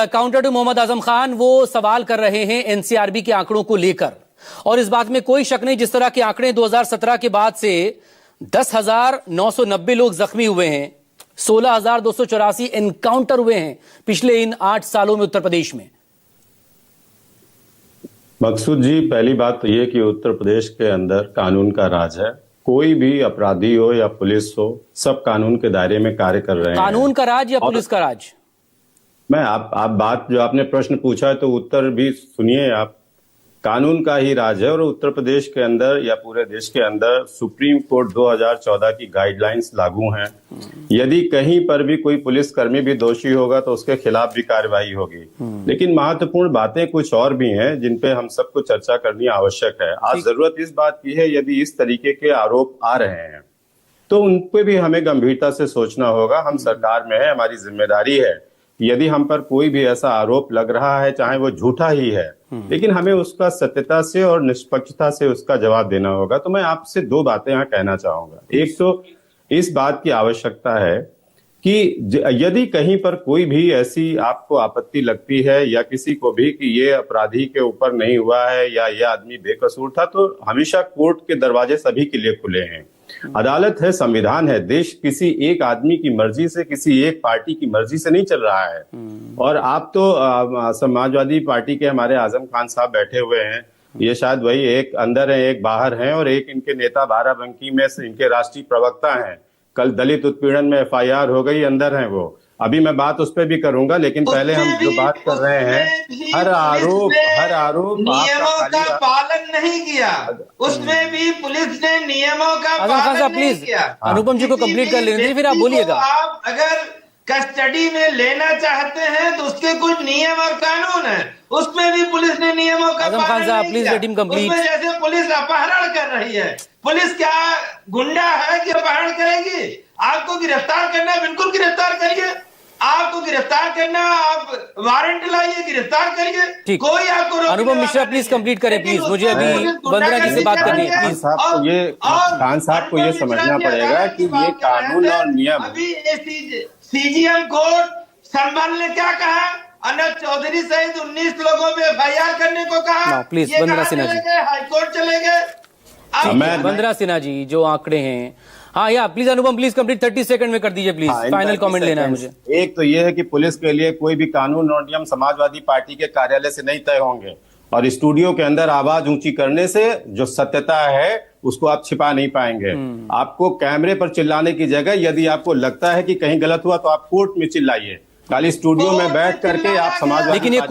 Counter to Mohammad Azam Khan, वो सवाल कर रहे हैं एनसीआरबी के आंकड़ों को लेकर, और इस बात में कोई शक नहीं, जिस तरह के आंकड़े 2017 के बाद से 10,990 लोग जख्मी हुए हैं, 16,284 एनकाउंटर हुए हैं पिछले इन 8 सालों में उत्तर प्रदेश में। मकसूद जी, पहली बात तो ये कि उत्तर प्रदेश के अंदर कानून का राज है। कोई भी अपराधी हो या पुलिस हो, सब कानून के दायरे में कार्य कर रहे हैं। कानून का राज या पुलिस का राज? मैं आप बात जो आपने प्रश्न पूछा है तो उत्तर भी सुनिए आप। कानून का ही राज है और उत्तर प्रदेश के अंदर या पूरे देश के अंदर सुप्रीम कोर्ट 2014 की गाइडलाइंस लागू हैं। यदि कहीं पर भी कोई पुलिसकर्मी भी दोषी होगा तो उसके खिलाफ भी कार्रवाई होगी। लेकिन महत्वपूर्ण बातें कुछ और भी हैं जिन पे हम सबको चर्चा करनी आवश्यक है। आज जरूरत इस बात की है, यदि इस तरीके के आरोप आ रहे हैं तो उन पे भी हमें गंभीरता से सोचना होगा। हम सरकार में है, हमारी जिम्मेदारी है। यदि हम पर कोई भी ऐसा आरोप लग रहा है, चाहे वो झूठा ही है, लेकिन हमें उसका सत्यता से और निष्पक्षता से उसका जवाब देना होगा। तो मैं आपसे 2 बातें यहाँ कहना चाहूंगा। एक तो इस बात की आवश्यकता है कि यदि कहीं पर कोई भी ऐसी आपको आपत्ति लगती है या किसी को भी कि ये अपराधी के ऊपर नहीं हुआ है या ये आदमी बेकसूर था, तो हमेशा कोर्ट के दरवाजे सभी के लिए खुले हैं। अदालत है, संविधान है। देश किसी एक आदमी की मर्जी से, किसी एक पार्टी की मर्जी से नहीं चल रहा है। और आप तो समाजवादी पार्टी के हमारे आजम खान साहब बैठे हुए हैं, ये शायद वही एक अंदर है एक बाहर हैं, और एक इनके नेता बाराबंकी में से इनके राष्ट्रीय प्रवक्ता हैं। कल दलित उत्पीड़न में FIR हो गई, अंदर हैं वो। अभी मैं बात उस पर भी करूंगा, लेकिन पहले हम जो बात कर रहे हैं, हर आरोप नियमों का पालन नहीं किया। उसमें भी पुलिस ने नियमों का पालन नहीं किया। अनुपम जी को कंप्लीट कर लेने दीजिए, फिर आप बोलिएगा। आप अगर कस्टडी में लेना चाहते हैं तो उसके कुछ नियम और कानून है, उसमें भी पुलिस ने नियमों का पालन नहीं किया। उसमें जैसे पुलिस अपहरण कर रही है, पुलिस क्या गुंडा है कि अपहरण करेगी? आपको गिरफ्तार करना है, बिल्कुल गिरफ्तार करिए। आपको गिरफ्तार करना, आप वारंट लाइए, गिरफ्तार करिए। कोई आपको अनुपम मिश्रा प्लीज कंप्लीट करें प्लीज, मुझे अभी वंदना जी से बात करनी है प्लीज। खान साहब को ये समझना पड़ेगा कि ये कानून और नियम। अभी CGM कोर्ट संभल ने क्या कहा? अनंत चौधरी सहित 19 लोगों पे FIR करने को कहा। प्लीज वंदना सिन्हा जी, हाईकोर्ट चले गए। वंदना सिन्हा जी, जो आंकड़े हैं, हाँ या please Anupam please complete 30 second में कर दीजिए प्लीज। फाइनल कमेंट लेना है मुझे। एक तो ये है कि पुलिस के लिए कोई भी कानून और नियम समाजवादी पार्टी के कार्यालय से नहीं तय होंगे, और स्टूडियो के अंदर आवाज ऊंची करने से जो सत्यता है उसको आप छिपा नहीं पाएंगे। आपको कैमरे पर चिल्लाने की जगह यदि आपको लगता है कि कहीं गलत हुआ तो आप कोर्ट में चिल्लाइए। खाली स्टूडियो में बैठ करके आप समाजवादी